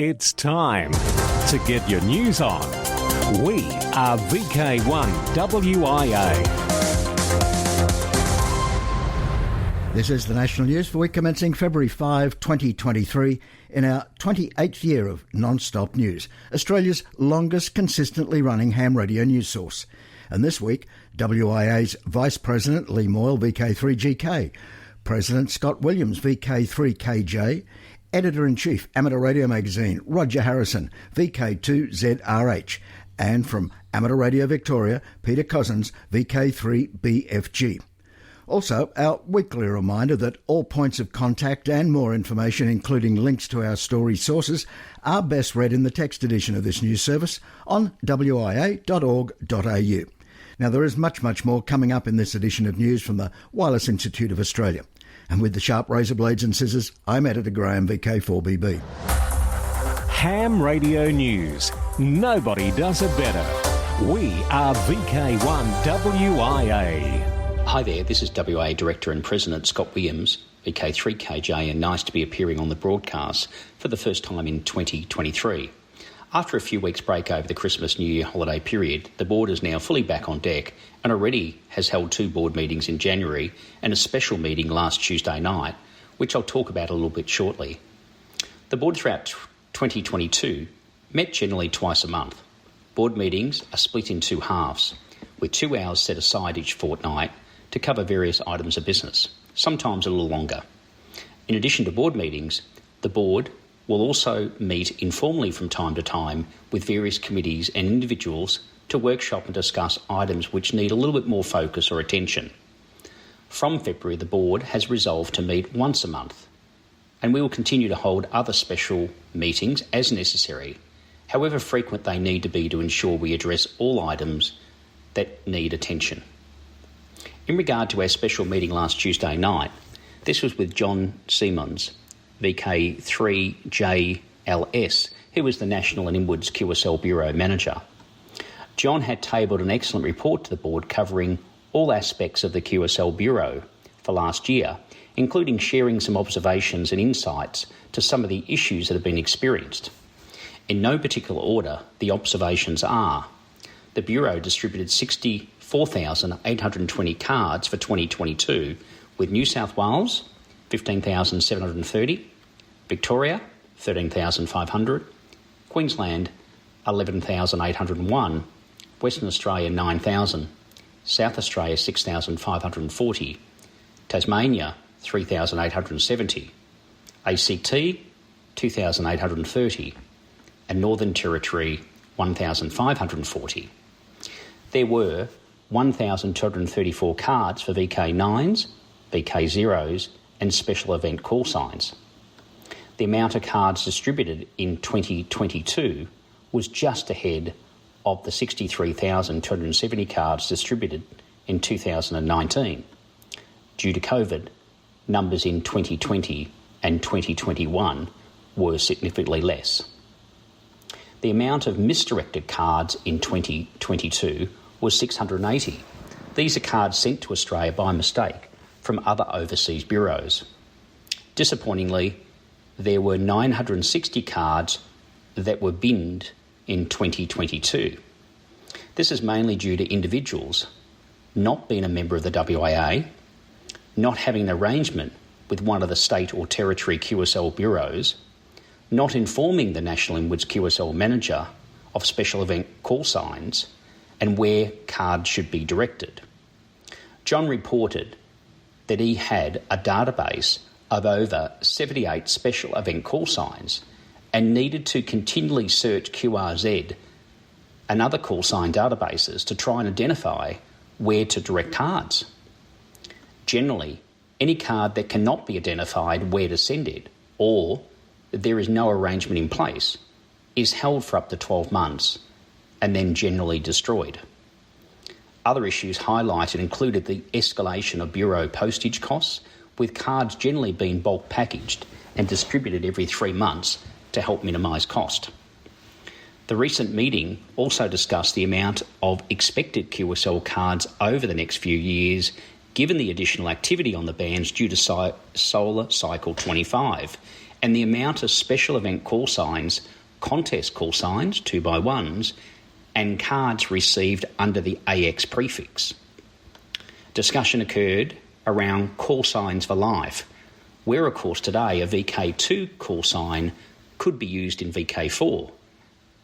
It's time to get your news on. We are VK1WIA. This is the national news for week commencing February 5, 2023, in our 28th year of non-stop news, Australia's longest consistently running ham radio news source. And this week, WIA's Vice President Lee Moyle, VK3GK, President Scott Williams, VK3KJ, Editor-in-Chief, Amateur Radio Magazine, Roger Harrison, VK2ZRH, and from Amateur Radio Victoria, Peter Cousins, VK3BFG. Also, our weekly reminder that all points of contact and more information, including links to our story sources, are best read in the text edition of this news service on wia.org.au. Now, there is much more coming up in this edition of news from the Wireless Institute of Australia. And with the sharp razor blades and scissors, I'm Editor Graham, VK4BB. Ham Radio News. Nobody does it better. We are VK1WIA. Hi there, this is WA Director and President Scott Williams, VK3KJ, and nice to be appearing on the broadcast for the first time in 2023. After a few weeks break over the Christmas New Year holiday period, the board is now fully back on deck and already has held 2 board meetings in January and a special meeting last Tuesday night, which I'll talk about a little bit shortly. The board throughout 2022 met generally twice a month. Board meetings are split in 2 halves, with 2 hours set aside each fortnight to cover various items of business, sometimes a little longer. In addition to board meetings, the board will also meet informally from time to time with various committees and individuals to workshop and discuss items which need a little bit more focus or attention. From February, the board has resolved to meet once a month, and we will continue to hold other special meetings as necessary, however frequent they need to be to ensure we address all items that need attention. In regard to our special meeting last Tuesday night, this was with John Siemens, VK3JLS, who was the National and Inwards QSL Bureau Manager. John had tabled an excellent report to the board covering all aspects of the QSL Bureau for last year, including sharing some observations and insights to some of the issues that have been experienced. In no particular order, the observations are: the Bureau distributed 64,820 cards for 2022, with New South Wales 15,730, Victoria 13,500, Queensland 11,801, Western Australia 9,000, South Australia 6,540, Tasmania 3,870, ACT 2,830, and Northern Territory 1,540. There were 1,234 cards for VK9s, VK0s and special event call signs. The amount of cards distributed in 2022 was just ahead of the 63,270 cards distributed in 2019. Due to COVID, numbers in 2020 and 2021 were significantly less. The amount of misdirected cards in 2022 was 680. These are cards sent to Australia by mistake from other overseas bureaus. Disappointingly, there were 960 cards that were binned in 2022. This is mainly due to individuals not being a member of the WIA, not having an arrangement with one of the state or territory QSL bureaus, not informing the National Inwards QSL manager of special event call signs and where cards should be directed. John reported that he had a database of over 78 special event call signs and needed to continually search QRZ and other call sign databases to try and identify where to direct cards. Generally, any card that cannot be identified where to send it, or there is no arrangement in place, is held for up to 12 months and then generally destroyed. Other issues highlighted included the escalation of bureau postage costs, with cards generally being bulk packaged and distributed every 3 months to help minimise cost. The recent meeting also discussed the amount of expected QSL cards over the next few years, given the additional activity on the bands due to Solar Cycle 25 and the amount of special event call signs, contest call signs, 2x1s, and cards received under the AX prefix. Discussion occurred around call signs for life, where of course today a VK2 call sign could be used in VK4.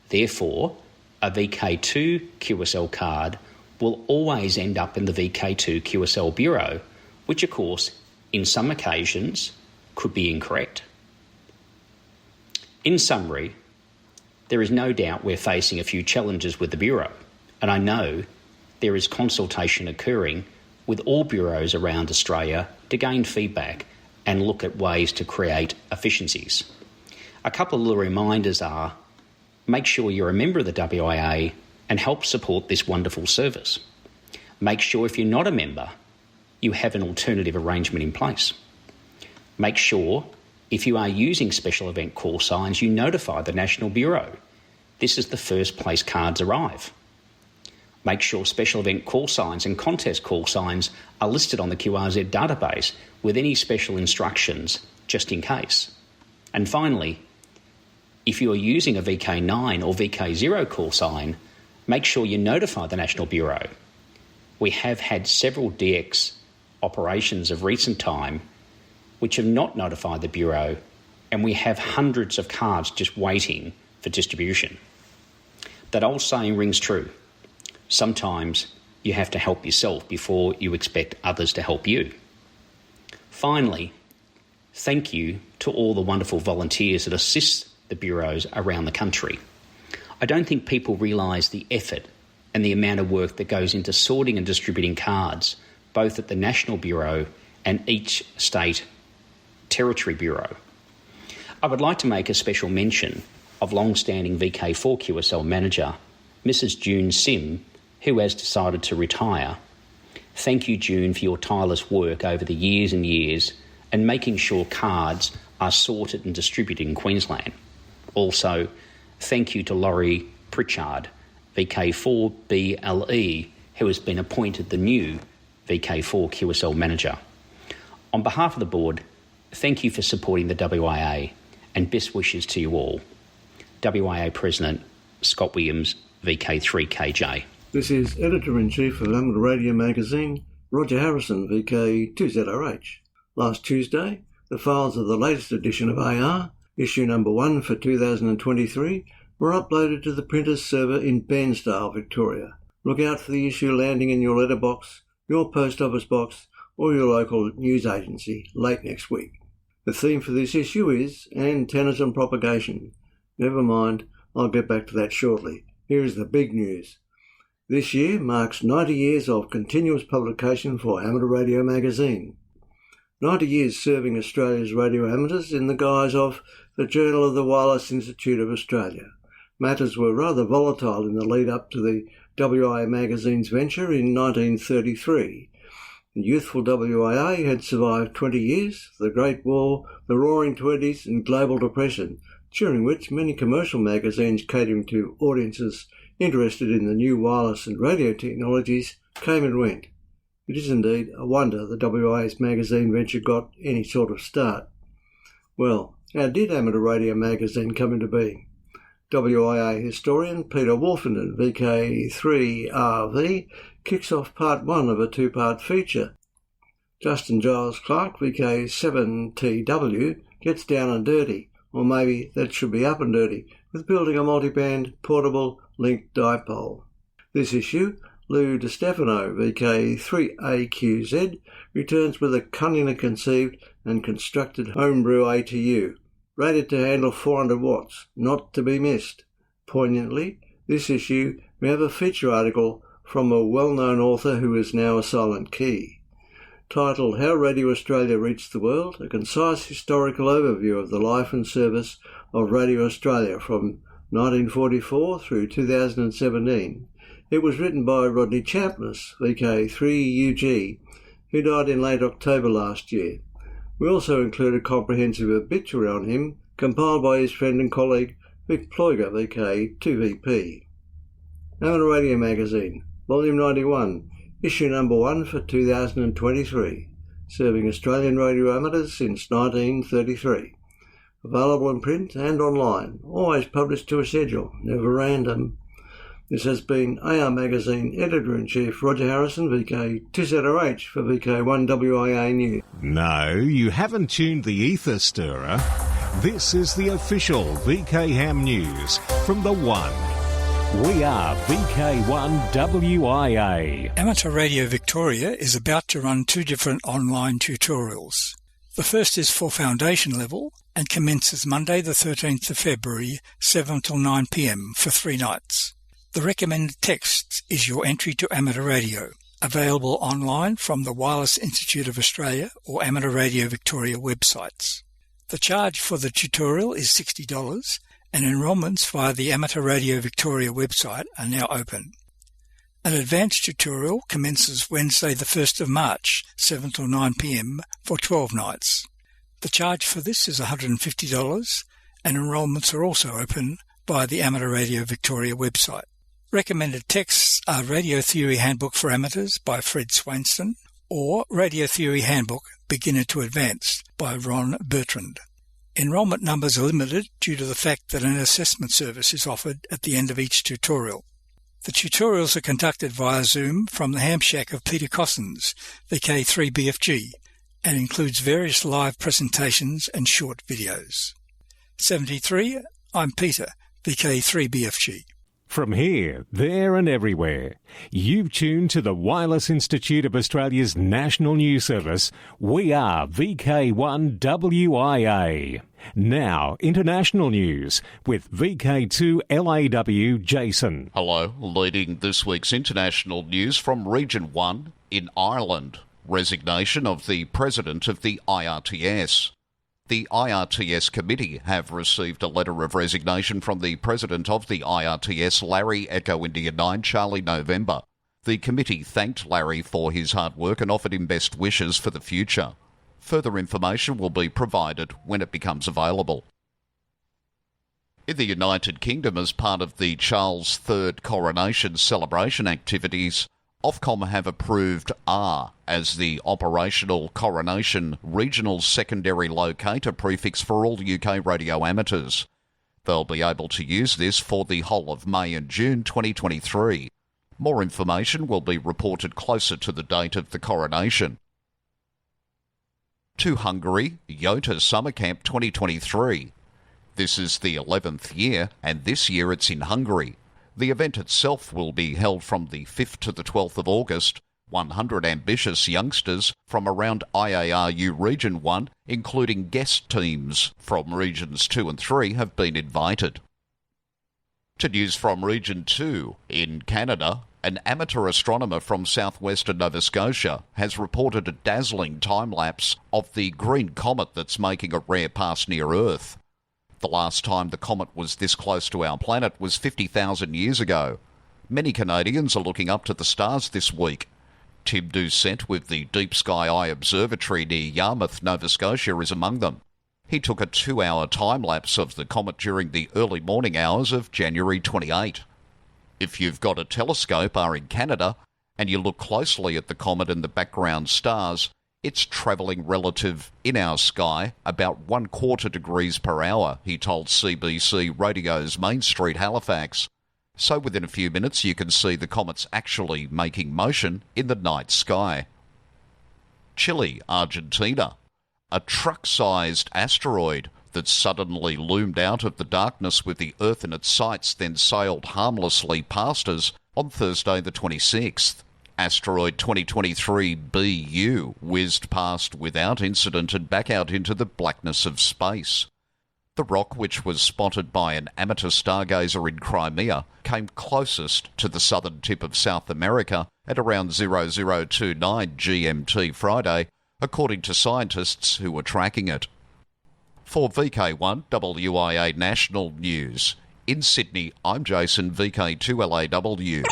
Therefore, a VK2 QSL card will always end up in the VK2 QSL Bureau, which of course, in some occasions, could be incorrect. In summary, there is no doubt we're facing a few challenges with the Bureau, and I know there is consultation occurring with all bureaus around Australia to gain feedback and look at ways to create efficiencies. A couple of the reminders are, make sure you're a member of the WIA and help support this wonderful service. Make sure if you're not a member, you have an alternative arrangement in place. Make sure if you are using special event call signs, you notify the National Bureau. This is the first place cards arrive. Make sure special event call signs and contest call signs are listed on the QRZ database with any special instructions, just in case. And finally, if you are using a VK9 or VK0 call sign, make sure you notify the National Bureau. We have had several DX operations of recent time which have not notified the Bureau, and we have hundreds of cards just waiting for distribution. That old saying rings true. Sometimes you have to help yourself before you expect others to help you. Finally, thank you to all the wonderful volunteers that assist the bureaus around the country. I don't think people realise the effort and the amount of work that goes into sorting and distributing cards, both at the National Bureau and each state territory bureau. I would like to make a special mention of long-standing VK4 QSL manager, Mrs. June Sim, who has decided to retire. Thank you, June, for your tireless work over the years and years and making sure cards are sorted and distributed in Queensland. Also, thank you to Laurie Pritchard, VK4BLE, who has been appointed the new VK4 QSL manager. On behalf of the board, thank you for supporting the WIA and best wishes to you all. WIA President Scott Williams, VK3KJ. This is Editor-in-Chief of Amateur Radio Magazine, Roger Harrison, VK2ZRH. Last Tuesday, the files of the latest edition of AR, issue number 1 for 2023, were uploaded to the printer's server in Bairnsdale, Victoria. Look out for the issue landing in your letterbox, your post office box, or your local news agency late next week. The theme for this issue is antennas and propagation. Never mind, I'll get back to that shortly. Here is the big news. This year marks 90 years of continuous publication for Amateur Radio Magazine. 90 years serving Australia's radio amateurs in the guise of the Journal of the Wireless Institute of Australia. Matters were rather volatile in the lead-up to the WIA magazine's venture in 1933. The youthful WIA had survived 20 years, the Great War, the Roaring Twenties and Global Depression, during which many commercial magazines catering to audiences interested in the new wireless and radio technologies came and went. It is indeed a wonder the WIA's magazine venture got any sort of start. Well, how did Amateur Radio Magazine come into being? WIA historian Peter Wolfenden, VK3RV, kicks off part 1 of a 2-part feature. Justin Giles Clark, VK7TW, gets down and dirty, or maybe that should be up and dirty, with building a multiband portable linked dipole. This issue, Lou DiStefano, VK3AQZ, returns with a cunningly conceived and constructed homebrew ATU, rated to handle 400 watts, not to be missed. Poignantly, this issue we have a feature article from a well-known author who is now a silent key. Titled How Radio Australia Reached the World, a concise historical overview of the life and service of Radio Australia from 1944 through 2017. It was written by Rodney Champness, VK3UG, who died in late October last year. We also include a comprehensive obituary on him, compiled by his friend and colleague Vic Ployger, VK2VP. Amateur Radio Magazine, Volume 91, Issue number 1 for 2023, serving Australian radio amateurs since 1933. Available in print and online. Always published to a schedule, never random. This has been AR Magazine Editor-in-Chief Roger Harrison, VK2ZRH for VK1WIA News. No, you haven't tuned the ether stirrer. This is the official VK Ham News from the One. We are VK1WIA. Amateur Radio Victoria is about to run 2 different online tutorials. The first is for foundation level and commences Monday the 13th of February, 7 till 9 p.m. for 3 nights. The recommended text is your entry to amateur radio, available online from the Wireless Institute of Australia or Amateur Radio Victoria websites. The charge for the tutorial is $60 and enrolments via the Amateur Radio Victoria website are now open. An advanced tutorial commences Wednesday the 1st of March, 7 till 9 p.m. for 12 nights. The charge for this is $150 and enrolments are also open via the Amateur Radio Victoria website. Recommended texts are Radio Theory Handbook for Amateurs by Fred Swainston or Radio Theory Handbook Beginner to Advanced by Ron Bertrand. Enrolment numbers are limited due to the fact that an assessment service is offered at the end of each tutorial. The tutorials are conducted via Zoom from the ham shack of Peter Cossins, VK3BFG, and includes various live presentations and short videos. 73, I'm Peter, VK3BFG. From here, there and everywhere, you've tuned to the Wireless Institute of Australia's national news service. We are VK1WIA. Now, international news with VK2LAW Jason. Hello, leading this week's international news from Region 1 in Ireland. Resignation of the President of the IRTS. The IRTS committee have received a letter of resignation from the President of the IRTS, Larry Echo India 9 Charlie November. The committee thanked Larry for his hard work and offered him best wishes for the future. Further information will be provided when it becomes available. In the United Kingdom, as part of the Charles III coronation celebration activities, Ofcom have approved R as the operational coronation regional secondary locator prefix for all UK radio amateurs. They'll be able to use this for the whole of May and June 2023. More information will be reported closer to the date of the coronation. To Hungary, Yota Summer Camp 2023. This is the 11th year, and this year it's in Hungary. The event itself will be held from the 5th to the 12th of August. 100 ambitious youngsters from around IARU Region 1, including guest teams from Regions 2 and 3, have been invited. To news from Region 2, in Canada, an amateur astronomer from southwestern Nova Scotia has reported a dazzling time-lapse of the green comet that's making a rare pass near Earth. The last time the comet was this close to our planet was 50,000 years ago. Many Canadians are looking up to the stars this week. Tim Doucette with the Deep Sky Eye Observatory near Yarmouth, Nova Scotia is among them. He took a 2-hour time-lapse of the comet during the early morning hours of January 28. If you've got a telescope, are in Canada, and you look closely at the comet and the background stars, it's travelling relative in our sky about 1/4 degrees per hour, he told CBC Radio's Main Street Halifax. So within a few minutes you can see the comet's actually making motion in the night sky. Chile, Argentina. A truck-sized asteroid that suddenly loomed out of the darkness with the Earth in its sights then sailed harmlessly past us on Thursday the 26th. Asteroid 2023 BU whizzed past without incident and back out into the blackness of space. The rock, which was spotted by an amateur stargazer in Crimea, came closest to the southern tip of South America at around 0029 GMT Friday, according to scientists who were tracking it. For VK1WIA National News, in Sydney, I'm Jason, VK2LAW.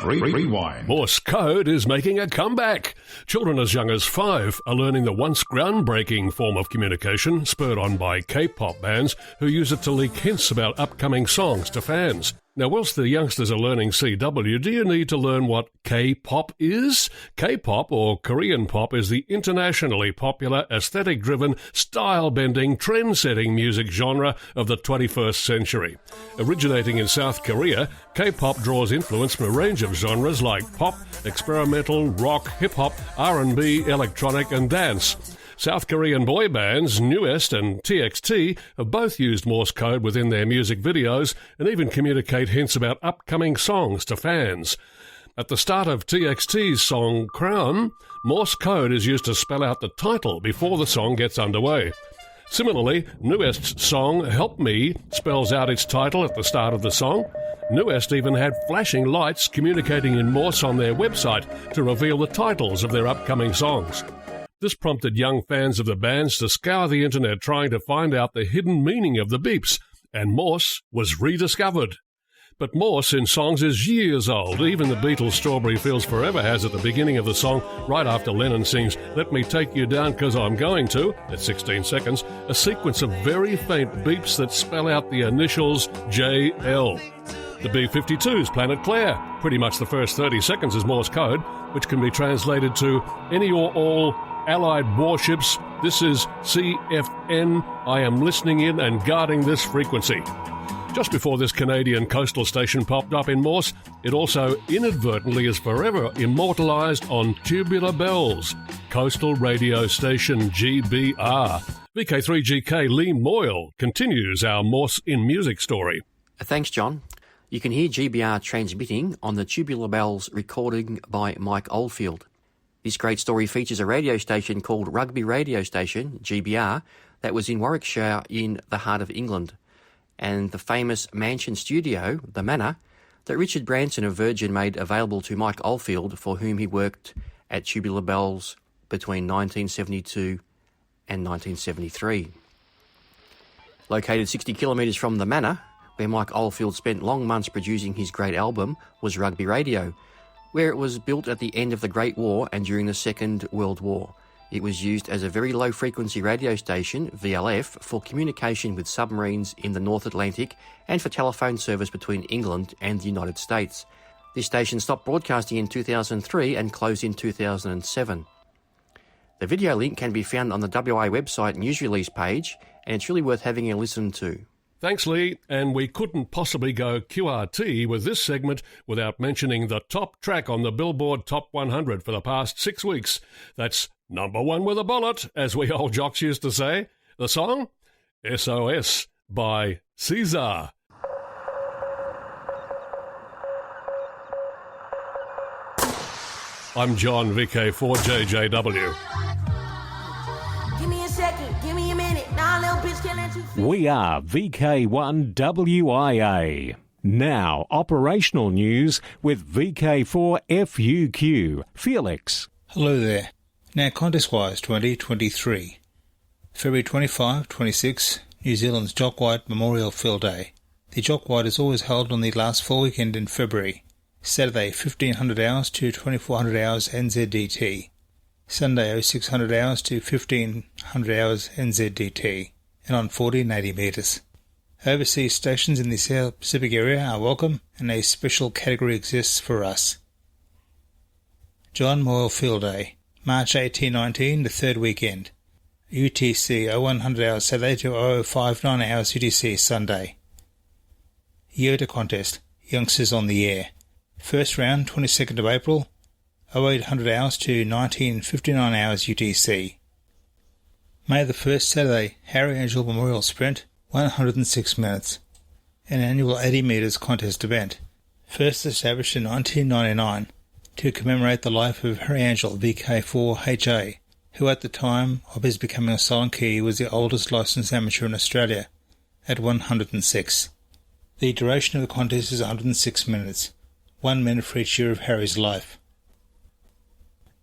Rewind. Morse code is making a comeback. Children as young as 5 are learning the once groundbreaking form of communication spurred on by K-pop bands who use it to leak hints about upcoming songs to fans. Now, whilst the youngsters are learning CW, do you need to learn what K-pop is? K-pop, or Korean pop, is the internationally popular, aesthetic-driven, style-bending, trend-setting music genre of the 21st century. Originating in South Korea, K-pop draws influence from a range of genres like pop, experimental, rock, hip-hop, R&B, electronic and dance. South Korean boy bands NU'EST and TXT have both used Morse code within their music videos and even communicate hints about upcoming songs to fans. At the start of TXT's song Crown, Morse code is used to spell out the title before the song gets underway. Similarly, NU'EST's song Help Me spells out its title at the start of the song. NU'EST even had flashing lights communicating in Morse on their website to reveal the titles of their upcoming songs. This prompted young fans of the bands to scour the internet trying to find out the hidden meaning of the beeps, and Morse was rediscovered. But Morse in songs is years old. Even the Beatles' Strawberry Fields Forever has at the beginning of the song, right after Lennon sings, "Let me take you down 'cause I'm going to," at 16 seconds, a sequence of very faint beeps that spell out the initials JL. The B-52's Planet Claire. Pretty much the first 30 seconds is Morse code, which can be translated to any or all Allied warships. This is CFN. I am listening in and guarding this frequency. Just before this Canadian coastal station popped up in Morse, it also inadvertently is forever immortalised on Tubular Bells, coastal radio station GBR. VK3GK Lee Moyle continues our Morse in Music story. Thanks, John. You can hear GBR transmitting on the Tubular Bells recording by Mike Oldfield. This great story features a radio station called Rugby Radio Station, GBR, that was in Warwickshire in the heart of England, and the famous mansion studio, the Manor, that Richard Branson of Virgin made available to Mike Oldfield, for whom he worked at Tubular Bells between 1972 and 1973. Located 60 kilometres from the Manor, where Mike Oldfield spent long months producing his great album, was Rugby Radio, where it was built at the end of the Great War and during the Second World War. It was used as a very low-frequency radio station, VLF, for communication with submarines in the North Atlantic and for telephone service between England and the United States. This station stopped broadcasting in 2003 and closed in 2007. The video link can be found on the WIA website news release page, and it's really worth having a listen to. Thanks, Lee, and we couldn't possibly go QRT with this segment without mentioning the top track on the Billboard Top 100 for the past 6 weeks. That's number one with a bullet, as we old jocks used to say. The song? SOS by Caesar. I'm John, VK4JJW. Give me a second, give me a minute. Now, little bitch, can't let you feel. We are VK1WIA. Now, operational news with VK4FUQ. Felix. Hello there. Now, contest-wise 2023. February 25, 26, New Zealand's Jock White Memorial Field Day. The Jock White is always held on the last full weekend in February. Saturday 1500 hours to 2400 hours NZDT. Sunday 0600 hours to 1500 hours NZDT, and on 40 and 80 metres. Overseas stations in the South Pacific area are welcome, and a special category exists for us. John Moyle Field Day, March 18-19, the third weekend. UTC 0100 hours Saturday to 0059 hours UTC Sunday. Yoda Contest, Youngsters on the Air. First round 22nd of April, 0800 hours to 1959 hours UTC. May the 1st Saturday, Harry Angel Memorial Sprint, 106 minutes. An annual 80 metres contest event. First established in 1999 to commemorate the life of Harry Angel VK4HA, who at the time of his becoming a Solanke was the oldest licensed amateur in Australia, at 106. The duration of the contest is 106 minutes, 1 minute for each year of Harry's life.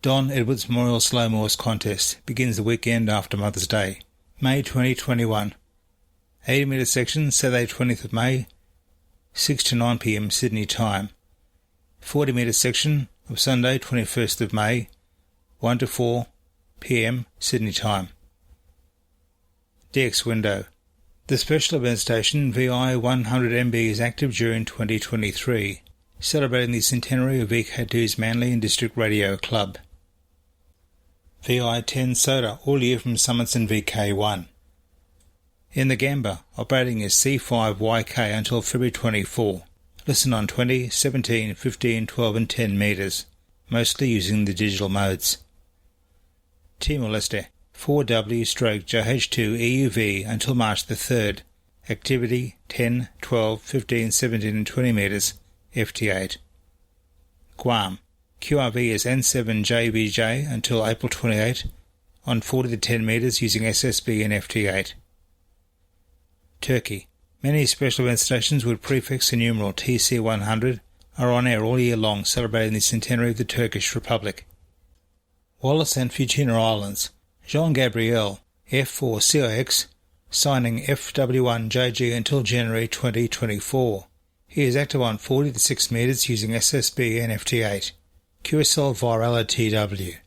Don Edwards Memorial Slow Morse Contest begins the weekend after Mother's Day, May 2021. 80 metre section, Saturday 20th of May, 6 to 9 p.m. Sydney time. 40 metre section of Sunday 21st of May, 1 to 4 p.m. Sydney time. DX window. The special event station VI100MB is active during 2023, celebrating the centenary of VK2's Manly and District Radio Club. VI10 Soda all year from Summits and VK1. In the Gamba, operating as C5YK until February 24. Listen on 20, 17, 15, 12 and 10 metres, mostly using the digital modes. Timor-Leste, 4W/JH2 EUV until March the 3rd. Activity 10, 12, 15, 17 and 20 metres, FT8. Guam, QRV is N7JBJ until April 28, on 40 to 10 metres using SSB and FT8. Turkey, many special event stations with prefix and numeral TC100 are on air all year long celebrating the centenary of the Turkish Republic. Wallis and Futuna Islands, Jean Gabriel, F4CIX, signing FW1JG until January 2024. He is active on 40 to 6 metres using SSB and FT8. QSL via LOTW.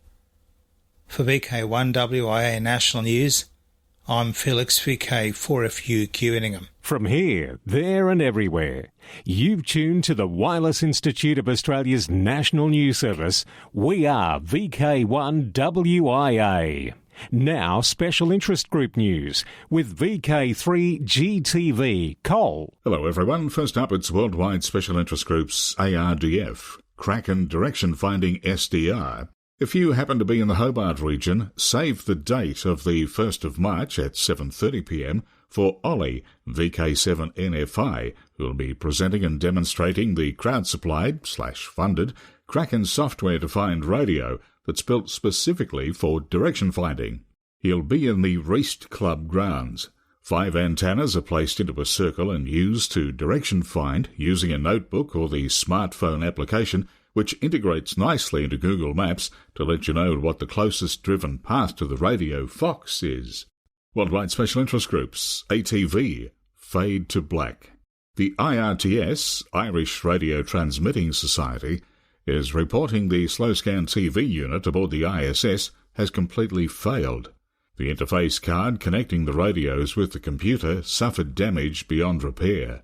For VK1WIA National News, I'm Felix VK4FU Queuingham. From here, there and everywhere, you've tuned to the Wireless Institute of Australia's National News Service. We are VK1WIA. Now, Special Interest Group News with VK3GTV. Cole. Hello everyone. First up, it's Worldwide Special Interest Group's ARDF, Kraken Direction Finding SDR. If you happen to be in the Hobart region, save the date of the 1st of March at 7:30 p.m. for Ollie, VK7NFI, who will be presenting and demonstrating the crowd-supplied/funded Kraken software-defined radio that's built specifically for direction finding. He'll be in the Reist Club grounds. 5 antennas are placed into a circle and used to direction find using a notebook or the smartphone application, which integrates nicely into Google Maps to let you know what the closest driven path to the radio Fox is. Worldwide Special Interest Groups, ATV, Fade to Black. The IRTS, Irish Radio Transmitting Society, is reporting the slow-scan TV unit aboard the ISS has completely failed. The interface card connecting the radios with the computer suffered damage beyond repair.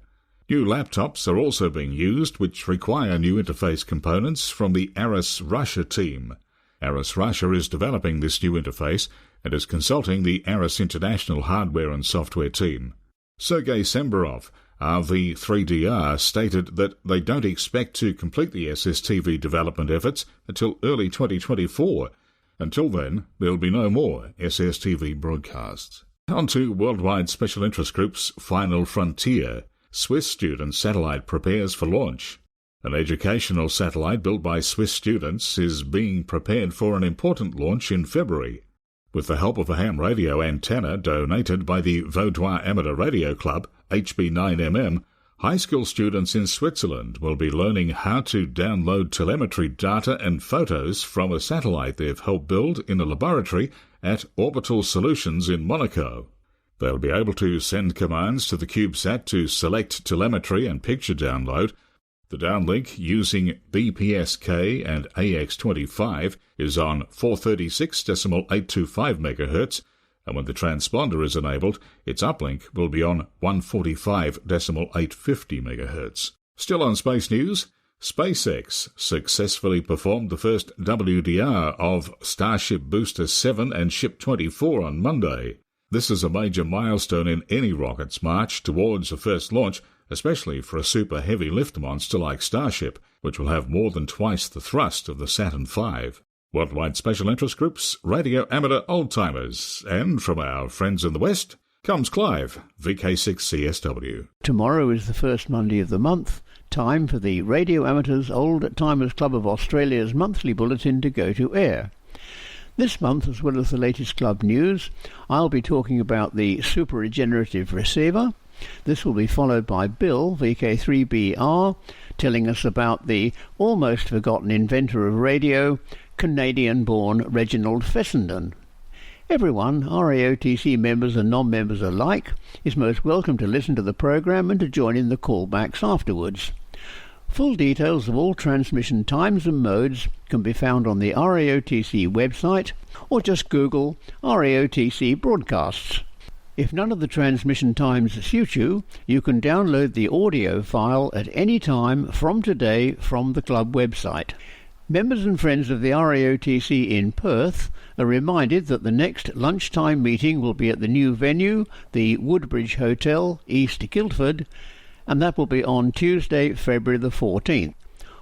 New laptops are also being used, which require new interface components from the ARIS Russia team. ARIS Russia is developing this new interface and is consulting the ARIS International hardware and software team. Sergei Semberov, RV3DR, stated that they don't expect to complete the SSTV development efforts until early 2024. Until then, there'll be no more SSTV broadcasts. On to Worldwide Special Interest Group's Final Frontier. Swiss student satellite prepares for launch. An educational satellite built by Swiss students is being prepared for an important launch in February. With the help of a ham radio antenna donated by the Vaudois Amateur Radio Club, HB9MM, high school students in Switzerland will be learning how to download telemetry data and photos from a satellite they've helped build in a laboratory at Orbital Solutions in Monaco. They'll be able to send commands to the CubeSat to select telemetry and picture download. The downlink using BPSK and AX25 is on 436.825 MHz, and when the transponder is enabled, its uplink will be on 145.850 MHz. Still on space news, SpaceX successfully performed the first WDR of Starship Booster 7 and Ship 24 on Monday. This is a major milestone in any rocket's march towards a first launch, especially for a super heavy lift monster like Starship, which will have more than twice the thrust of the Saturn V. Worldwide Special Interest Groups, Radio Amateur Old-Timers, and from our friends in the West comes Clive, VK6CSW. Tomorrow is the first Monday of the month, time for the Radio Amateurs Old-Timers Club of Australia's monthly bulletin to go to air. This month, as well as the latest club news, I'll be talking about the Super Regenerative Receiver. This will be followed by Bill, VK3BR, telling us about the almost forgotten inventor of radio, Canadian-born Reginald Fessenden. Everyone, RAOTC members and non-members alike, is most welcome to listen to the programme and to join in the callbacks afterwards. Full details of all transmission times and modes can be found on the RAOTC website, or just Google RAOTC broadcasts. If none of the transmission times suit you, you can download the audio file at any time from today from the club website. Members and friends of the RAOTC in Perth are reminded that the next lunchtime meeting will be at the new venue, the Woodbridge Hotel, East Guildford, and that will be on Tuesday, February the 14th.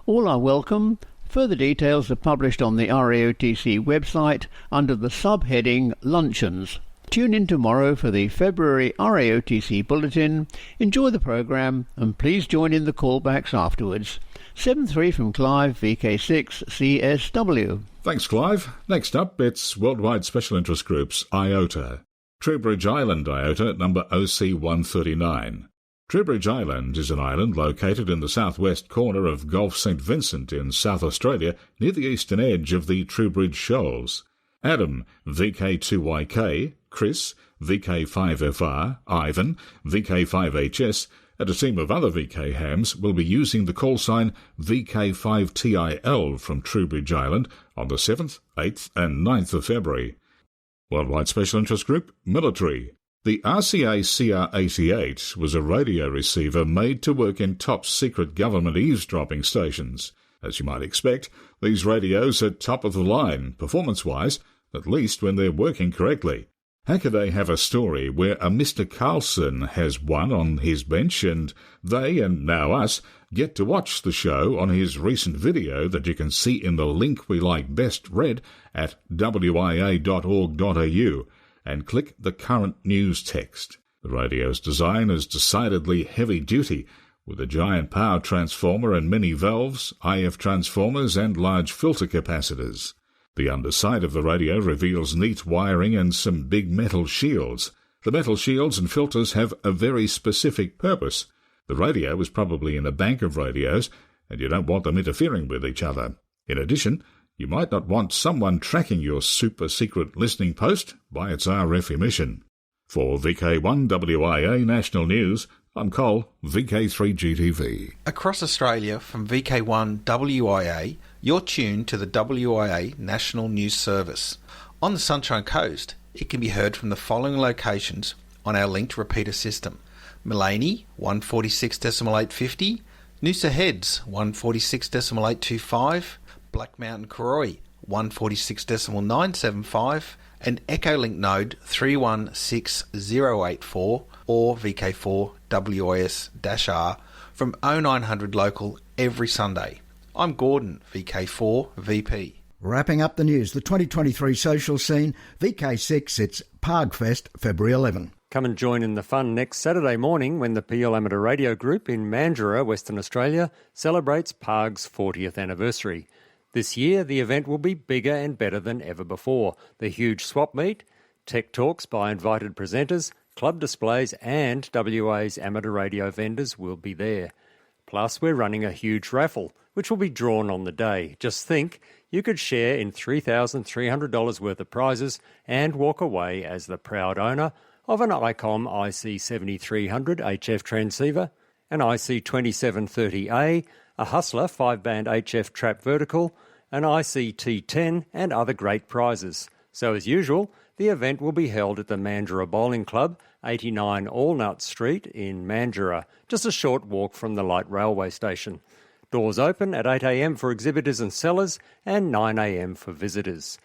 All are welcome. Further details are published on the RAOTC website under the subheading Luncheons. Tune in tomorrow for the February RAOTC Bulletin. Enjoy the programme and please join in the callbacks afterwards. 7-3 from Clive, VK6 CSW. Thanks, Clive. Next up, it's Worldwide Special Interest Groups, IOTA. Trowbridge Island IOTA number OC139. Trowbridge Island is an island located in the southwest corner of Gulf St Vincent in South Australia, near the eastern edge of the Trowbridge Shoals. Adam, VK2YK, Chris, VK5FR, Ivan, VK5HS, and a team of other VK hams will be using the call sign VK5TIL from Trowbridge Island on the 7th, 8th and 9th of February. Worldwide Special Interest Group, Military. The RCA CR88 was a radio receiver made to work in top-secret government eavesdropping stations. As you might expect, these radios are top of the line, performance-wise, at least when they're working correctly. Hackaday have a story where a Mr. Carlson has one on his bench and they, and now us, get to watch the show on his recent video that you can see in the link we like best read at wia.org.au and click the current news text. The radio's design is decidedly heavy-duty, with a giant power transformer and many valves, IF transformers and large filter capacitors. The underside of the radio reveals neat wiring and some big metal shields. The metal shields and filters have a very specific purpose. The radio is probably in a bank of radios, and you don't want them interfering with each other. In addition, you might not want someone tracking your super-secret listening post by its RF emission. For VK1WIA National News, I'm Cole, VK3GTV. Across Australia from VK1WIA, you're tuned to the WIA National News Service. On the Sunshine Coast, it can be heard from the following locations on our linked repeater system. Mullaney, 146.850, Noosa Heads, 146.825, Black Mountain Karoi, 146.975, and Echolink node 316084 or VK4WIS-R from 0900 local every Sunday. I'm Gordon, VK4VP. Wrapping up the news, the 2023 social scene, VK6, it's Pargfest, February 11. Come and join in the fun next Saturday morning when the PL Amateur Radio Group in Mandurah, Western Australia, celebrates Parg's 40th anniversary. This year, the event will be bigger and better than ever before. The huge swap meet, tech talks by invited presenters, club displays and WA's amateur radio vendors will be there. Plus, we're running a huge raffle, which will be drawn on the day. Just think, you could share in $3,300 worth of prizes and walk away as the proud owner of an ICOM IC7300 HF transceiver, an IC2730A, a Hustler 5-band HF trap vertical, an IC-T10 and other great prizes. So as usual, the event will be held at the Mandurah Bowling Club, 89 Allnut Street in Mandurah, just a short walk from the light railway station. Doors open at 8 a.m. for exhibitors and sellers and 9 a.m. for visitors.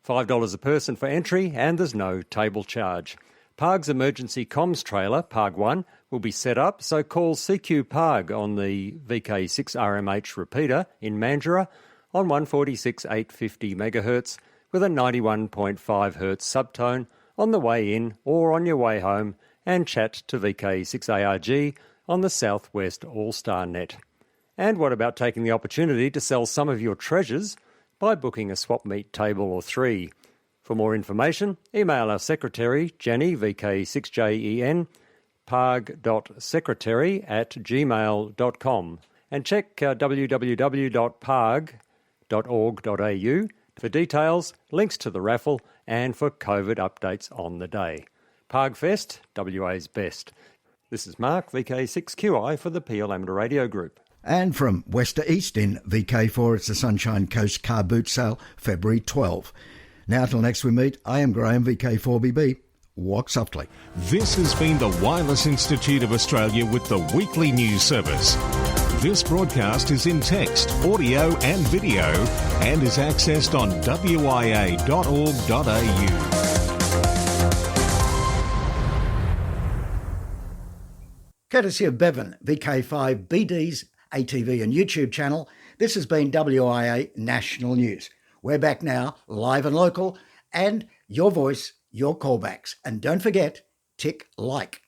$5 a person for entry and there's no table charge. Parg's emergency comms trailer, Parg 1, will be set up, so call CQ Parg on the VK6RMH repeater in Mandurah on 146.850 MHz with a 91.5 Hz subtone on the way in or on your way home and chat to VK6ARG on the Southwest All-Star Net. And what about taking the opportunity to sell some of your treasures by booking a swap meet table or three? For more information, email our secretary, Jenny, VK6JEN, parg.secretary@gmail.com, and check www.parg.org.au for details, links to the raffle, and for COVID updates on the day. Pargfest, WA's best. This is Mark, VK6QI for the PL Amateur Radio Group. And from west to east in VK4, it's the Sunshine Coast Car Boot Sale, February 12. Now till next we meet, I am Graham, VK4BB. walk softly. This has been the Wireless Institute of Australia with the weekly news service. This broadcast is in text, audio and video and is accessed on wia.org.au. Courtesy of Bevan, VK5BD's ATV and YouTube channel, this has been WIA National News. We're back now, live and local, and your voice, your callbacks. And don't forget, tick like.